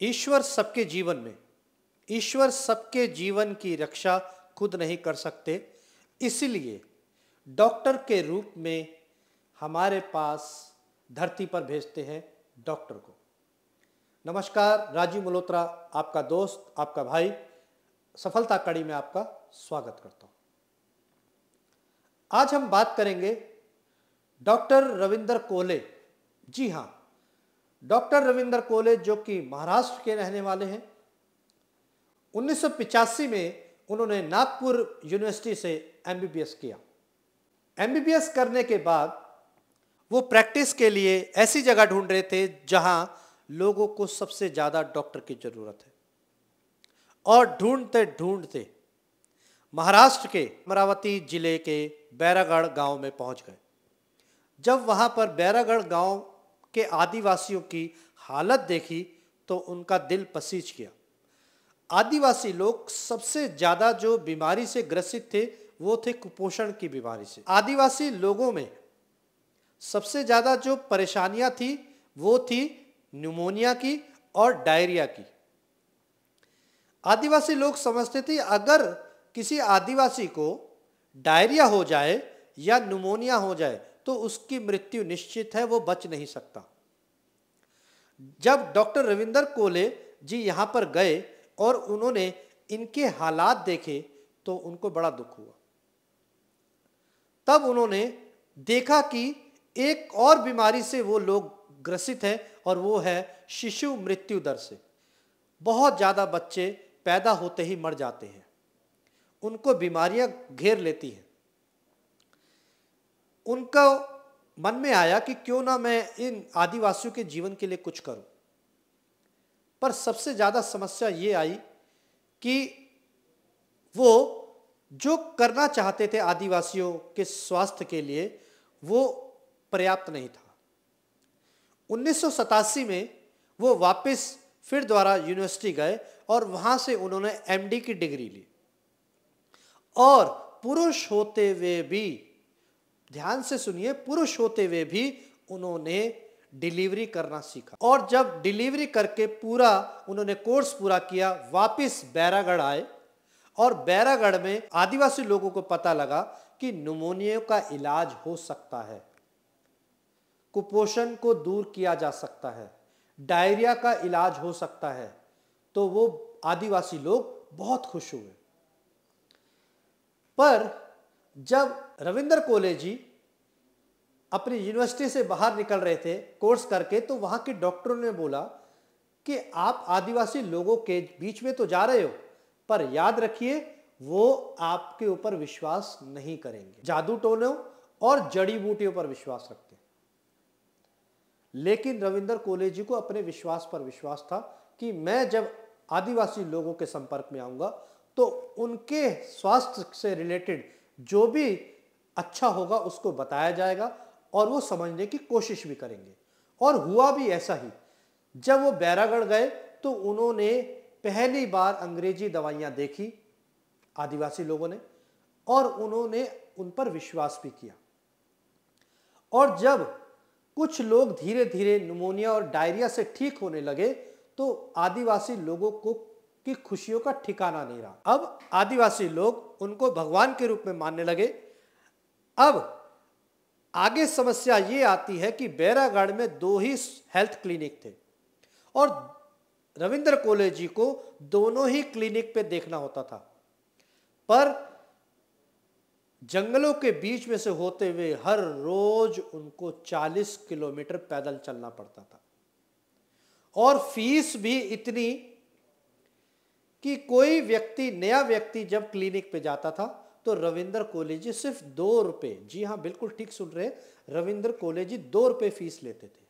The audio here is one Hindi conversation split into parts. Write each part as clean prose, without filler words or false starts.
ईश्वर सबके जीवन में, ईश्वर सबके जीवन की रक्षा खुद नहीं कर सकते, इसलिए डॉक्टर के रूप में हमारे पास धरती पर भेजते हैं डॉक्टर को। नमस्कार, राजीव मल्होत्रा आपका दोस्त, आपका भाई, सफलता कड़ी में आपका स्वागत करता हूं। आज हम बात करेंगे डॉक्टर रविंदर कोले। जी हाँ, डॉक्टर रविंदर कोले जो कि महाराष्ट्र के रहने वाले हैं। 1985 में उन्होंने नागपुर यूनिवर्सिटी से एमबीबीएस किया। एमबीबीएस करने के बाद वो प्रैक्टिस के लिए ऐसी जगह ढूंढ रहे थे जहां लोगों को सबसे ज़्यादा डॉक्टर की ज़रूरत है, और ढूंढते ढूंढते महाराष्ट्र के अमरावती जिले के बैरागढ़ गांव में पहुंच गए। जब वहां पर बैरागढ़ गांव के आदिवासियों की हालत देखी तो उनका दिल पसीज गया। आदिवासी लोग सबसे ज़्यादा जो बीमारी से ग्रसित थे वो थे कुपोषण की बीमारी से। आदिवासी लोगों में सबसे ज़्यादा जो परेशानियां थी वो थी न्यूमोनिया की और डायरिया की। आदिवासी लोग समझते थे अगर किसी आदिवासी को डायरिया हो जाए या न्यूमोनिया हो जाए तो उसकी मृत्यु निश्चित है, वो बच नहीं सकता। जब डॉक्टर रविंदर कोले जी यहाँ पर गए और उन्होंने इनके हालात देखे तो उनको बड़ा दुख हुआ। तब उन्होंने देखा कि एक और बीमारी से वो लोग ग्रसित हैं और वो है शिशु मृत्यु दर से। बहुत ज़्यादा बच्चे पैदा होते ही मर जाते हैं, उनको बीमारियां घेर लेती हैं। उनका मन में आया कि क्यों ना मैं इन आदिवासियों के जीवन के लिए कुछ करूं। पर सबसे ज़्यादा समस्या ये आई कि वो जो करना चाहते थे आदिवासियों के स्वास्थ्य के लिए वो पर्याप्त नहीं था। 1987 में वो वापस फिर दोबारा यूनिवर्सिटी गए और वहाँ से उन्होंने एमडी की डिग्री ली। और पुरुष होते हुए भी, ध्यान से सुनिए, पुरुष होते हुए भी उन्होंने डिलीवरी करना सीखा। और जब डिलीवरी करके पूरा उन्होंने कोर्स पूरा किया, वापस बैरागढ़ आए और बैरागढ़ में आदिवासी लोगों को पता लगा कि न्यूमोनिया का इलाज हो सकता है, कुपोषण को दूर किया जा सकता है, डायरिया का इलाज हो सकता है। तो वो आदिवासी लोग बहुत खुश हुए। पर जब रविंदर कोले जी अपनी यूनिवर्सिटी से बाहर निकल रहे थे कोर्स करके, तो वहां के डॉक्टरों ने बोला कि आप आदिवासी लोगों के बीच में तो जा रहे हो, पर याद रखिए वो आपके ऊपर विश्वास नहीं करेंगे, जादू टोनों और जड़ी बूटियों पर विश्वास रखते हैं। लेकिन रविंदर कोले जी को अपने विश्वास पर विश्वास था कि मैं जब आदिवासी लोगों के संपर्क में आऊंगा तो उनके स्वास्थ्य से रिलेटेड जो भी अच्छा होगा उसको बताया जाएगा और वो समझने की कोशिश भी करेंगे। और हुआ भी ऐसा ही। जब वो बैरागढ़ गए तो उन्होंने पहली बार अंग्रेजी दवाइयां देखी आदिवासी लोगों ने, और उन्होंने उन पर विश्वास भी किया। और जब कुछ लोग धीरे धीरे न्यूमोनिया और डायरिया से ठीक होने लगे तो आदिवासी लोगों को की खुशियों का ठिकाना नहीं रहा। अब आदिवासी लोग उनको भगवान के रूप में मानने लगे। अब आगे समस्या ये आती है कि बैरागढ़ में 2 ही हेल्थ क्लिनिक थे और रविंदर कोले जी को दोनों ही क्लिनिक पे देखना होता था। पर जंगलों के बीच में से होते हुए हर रोज उनको 40 किलोमीटर पैदल चलना पड़ता था, और फीस भी इतनी कि कोई व्यक्ति, नया व्यक्ति जब क्लिनिक पे जाता था तो रविंदर कोले जी सिर्फ 2 रुपये, जी हाँ बिल्कुल ठीक सुन रहे, रविंदर कोले जी 2 रुपये फीस लेते थे।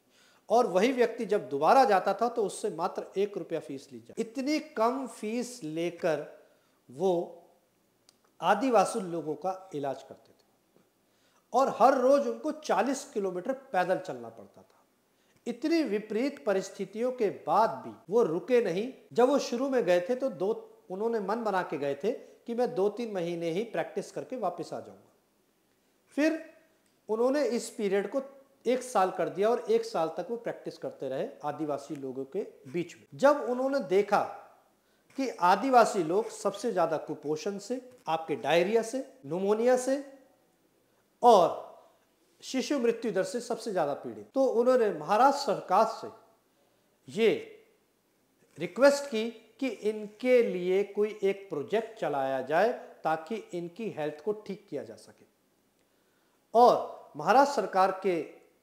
और वही व्यक्ति जब दोबारा जाता था तो उससे मात्र 1 रुपया फीस ली जाती। इतनी कम फीस लेकर वो आदिवासी लोगों का इलाज करते थे, और हर रोज उनको 40 किलोमीटर पैदल चलना पड़ता था। इतनी विपरीत परिस्थितियों के बाद भी वो रुके नहीं। जब वो शुरू में गए थे तो उन्होंने मन बना के गए थे कि मैं 2-3 महीने ही प्रैक्टिस करके वापस आ जाऊंगा। फिर उन्होंने इस पीरियड को 1 साल कर दिया और 1 साल तक वो प्रैक्टिस करते रहे आदिवासी लोगों के बीच में। जब उन्होंने देखा कि आदिवासी लोग सबसे ज्यादा कुपोषण से, आपके डायरिया से, न्यूमोनिया से और शिशु मृत्यु दर से सबसे ज्यादा पीड़ित, तो उन्होंने महाराष्ट्र सरकार से ये रिक्वेस्ट की कि इनके लिए कोई एक प्रोजेक्ट चलाया जाए ताकि इनकी हेल्थ को ठीक किया जा सके। और महाराष्ट्र सरकार के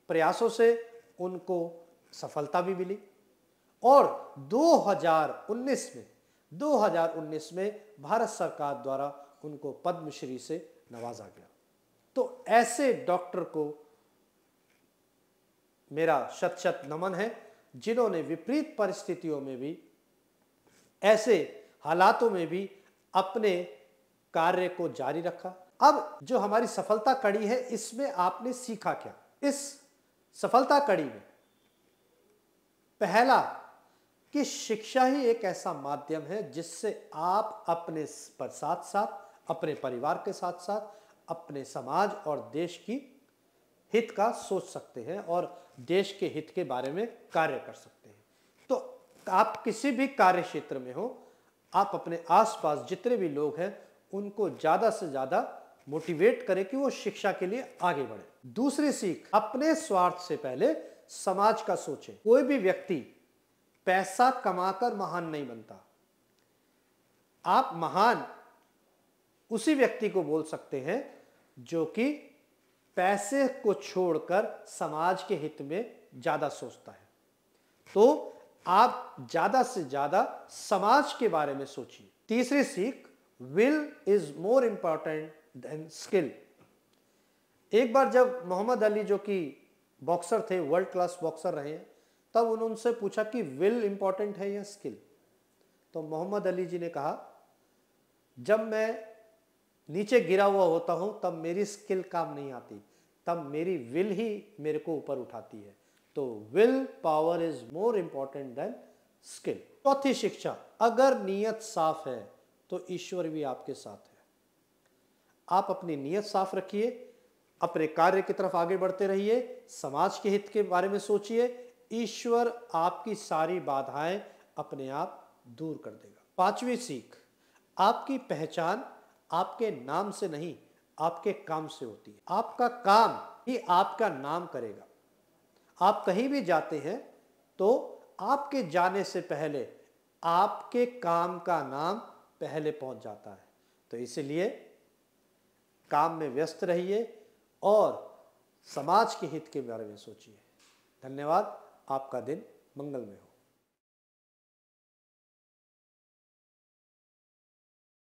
प्रयासों से उनको सफलता भी मिली और 2019 में भारत सरकार द्वारा उनको पद्मश्री से नवाजा गया। तो ऐसे डॉक्टर को मेरा शत शत नमन है, जिन्होंने विपरीत परिस्थितियों में भी, ऐसे हालातों में भी अपने कार्य को जारी रखा। अब जो हमारी सफलता कड़ी है, इसमें आपने सीखा क्या? इस सफलता कड़ी में पहला कि शिक्षा ही एक ऐसा माध्यम है जिससे आप अपने साथ साथ अपने परिवार के साथ साथ अपने समाज और देश की हित का सोच सकते हैं और देश के हित के बारे में कार्य कर सकते हैं। तो आप किसी भी कार्य क्षेत्र में हो, आप अपने आसपास जितने भी लोग हैं उनको ज़्यादा से ज़्यादा मोटिवेट करें कि वो शिक्षा के लिए आगे बढ़े। दूसरी सीख, अपने स्वार्थ से पहले समाज का सोचें। कोई भी व्यक्ति पैसा कमाकर महान नहीं बनता। आप महान उसी व्यक्ति को बोल सकते हैं जो कि पैसे को छोड़कर समाज के हित में ज्यादा सोचता है। तो आप ज्यादा से ज्यादा समाज के बारे में सोचिए। तीसरी सीख, will is more important than skill. एक बार जब मोहम्मद अली जो कि बॉक्सर थे, वर्ल्ड क्लास बॉक्सर रहे हैं, तब उन्होंने उनसे पूछा कि विल इंपॉर्टेंट है या स्किल? तो मोहम्मद अली जी ने कहा, जब मैं नीचे गिरा हुआ होता हूं तब मेरी स्किल काम नहीं आती, तब मेरी विल ही मेरे को ऊपर उठाती है। तो willpower is more important than skill. चौथी शिक्षा, अगर नीयत साफ है तो ईश्वर भी आपके साथ है। आप अपनी नीयत साफ रखिए, अपने कार्य की तरफ आगे बढ़ते रहिए, समाज के हित के बारे में सोचिए, ईश्वर आपकी सारी बाधाएं अपने आप दूर कर देगा। पांचवी सीख, आपकी पहचान आपके नाम से नहीं, आपके काम से होती है। आपका काम ही आपका नाम करेगा। आप कहीं भी जाते हैं तो आपके जाने से पहले आपके काम का नाम पहले पहुंच जाता है। तो इसलिए काम में व्यस्त रहिए और समाज के हित के बारे में सोचिए। धन्यवाद। आपका दिन मंगलमय हो।